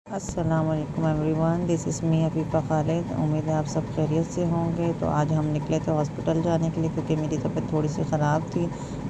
अस्सलाम वालेकुम everyone, this is me Afifa Khalid. उम्मीद है आप सब खैरियत से होंगे। तो आज हम निकले थे हॉस्पिटल जाने के लिए क्योंकि मेरी तबीयत थोड़ी सी ख़राब थी।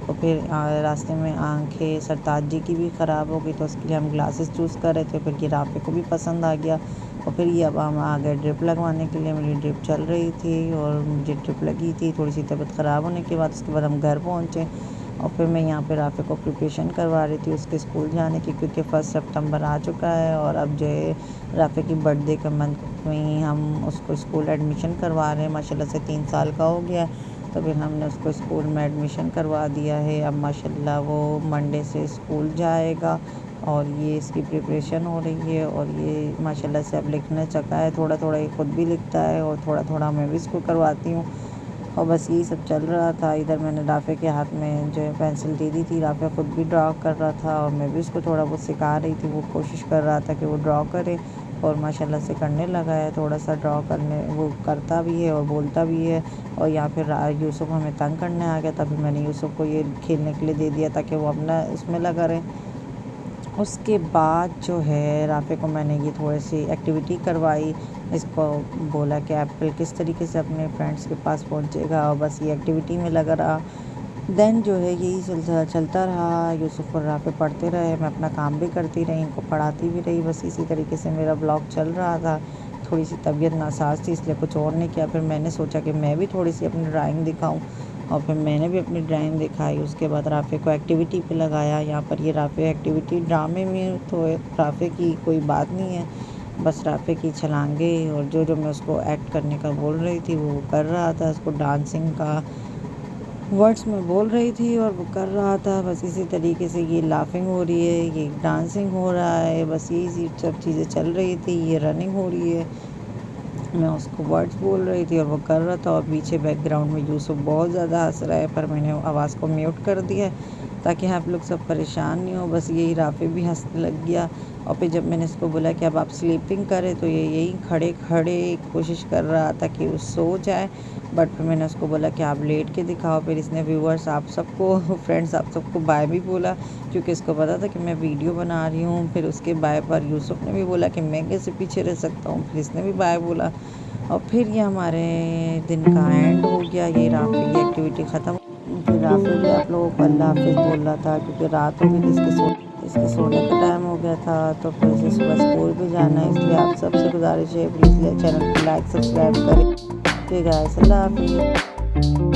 तो फिर रास्ते में आंखें सरताज जी की भी ख़राब हो गई, तो उसके लिए हम ग्लासेस चूज़ कर रहे थे। फिर ये राफ़े को भी पसंद आ गया और फिर ये अब हम आ गए ड्रिप लगवाने के लिए। मेरी ड्रिप चल रही थी और मुझे ड्रिप लगी थी थोड़ी सी तबीयत ख़राब होने के बाद। उसके बाद हम घर पहुँचे और फिर मैं यहाँ पे राफ़े को प्रिपरेशन करवा रही थी उसके स्कूल जाने की, क्योंकि 1 सितंबर आ चुका है और अब जो है राफ़े की बर्थडे के मंथ में ही हम उसको स्कूल एडमिशन करवा रहे हैं। माशाल्लाह से 3 साल का हो गया, तो फिर हमने उसको स्कूल में एडमिशन करवा दिया है। अब माशाल्लाह वो मंडे से स्कूल जाएगा और ये इसकी प्रिपरेशन हो रही है। और ये माशाल्लाह से अब लिखने चका है, थोड़ा थोड़ा ये खुद भी लिखता है और थोड़ा थोड़ा मैं भी इसको करवाती हूँ। और बस यही सब चल रहा था। इधर मैंने राफ़े के हाथ में जो है पेंसिल दे दी थी। राफ़े ख़ुद भी ड्रॉ कर रहा था और मैं भी उसको थोड़ा बहुत सिखा रही थी। वो कोशिश कर रहा था कि वो ड्रॉ करे और माशाल्लाह से करने लगा है। थोड़ा सा ड्रॉ करने वो करता भी है और बोलता भी है। और यहाँ फिर यूसुफ़ हमें तंग करने आ गया, तभी मैंने यूसुफ़ को ये खेलने के लिए दे दिया ताकि वो अपना उसमें लगा रहे। उसके बाद जो है राफ़े को मैंने ये थोड़ी सी एक्टिविटी करवाई। इसको बोला कि एप्पल किस तरीके से अपने फ्रेंड्स के पास पहुंचेगा और बस ये एक्टिविटी में लगा रहा। देन जो है यही चलता रहा। यूसुफ़ और राफ़े पढ़ते रहे, मैं अपना काम भी करती रही, इनको पढ़ाती भी रही। बस इसी तरीके से मेरा ब्लॉग चल रहा था। थोड़ी सी तबीयत नासाज थी इसलिए कुछ और नहीं किया। फिर मैंने सोचा कि मैं भी थोड़ी सी अपनी ड्राइंग दिखाऊं और फिर मैंने भी अपनी ड्राइंग दिखाई। उसके बाद राफ़े को एक्टिविटी पे लगाया। यहाँ पर ये राफ़े एक्टिविटी ड्रामे में तो राफ़े की कोई बात नहीं है, बस राफ़े की छलांगे और जो मैं उसको एक्ट करने का बोल रही थी वो कर रहा था। उसको डांसिंग का वर्ड्स में बोल रही थी और वो कर रहा था। बस इसी तरीके से ये लाफिंग हो रही है, ये डांसिंग हो रहा है, बस यही सब चीज़ें चल रही थी। ये रनिंग हो रही है, मैं उसको वर्ड्स बोल रही थी और वो कर रहा था। और पीछे बैकग्राउंड में यूसुफ बहुत ज़्यादा हंस रहा है, पर मैंने आवाज़ को म्यूट कर दिया ताकि आप लोग सब परेशान नहीं हो। बस यही राफ़े भी हंसने लग गया। और फिर जब मैंने इसको बोला कि अब आप स्लीपिंग करें, तो ये यही खड़े खड़े कोशिश कर रहा था कि वो सो जाए। बट फिर मैंने उसको बोला कि आप लेट के दिखाओ। फिर इसने व्यूअर्स आप सबको फ्रेंड्स आप सबको बाय भी बोला, क्योंकि इसको पता था कि मैं वीडियो बना रही हूँ। फिर उसके बाय पर यूसुफ ने भी बोला कि मैं कैसे पीछे रह सकता हूँ, फिर इसने भी बाय बोला। और फिर ये हमारे दिन का एंड हो गया। ये राफ़े की एक्टिविटी ख़त्म। फिर राफ़े भी आप लोगों को अल्लाह हाफ़िज़ बोल रहा था क्योंकि रात हो गई थी, इसके सोने का टाइम हो गया था। तो फिर इसे सुबह स्कूल भी जाना है, इसलिए आप सबसे गुजारिश है प्लीज़ चैनल को लाइक सब्सक्राइब करें। ओके गाइस, अल्लाह हाफ़िज़।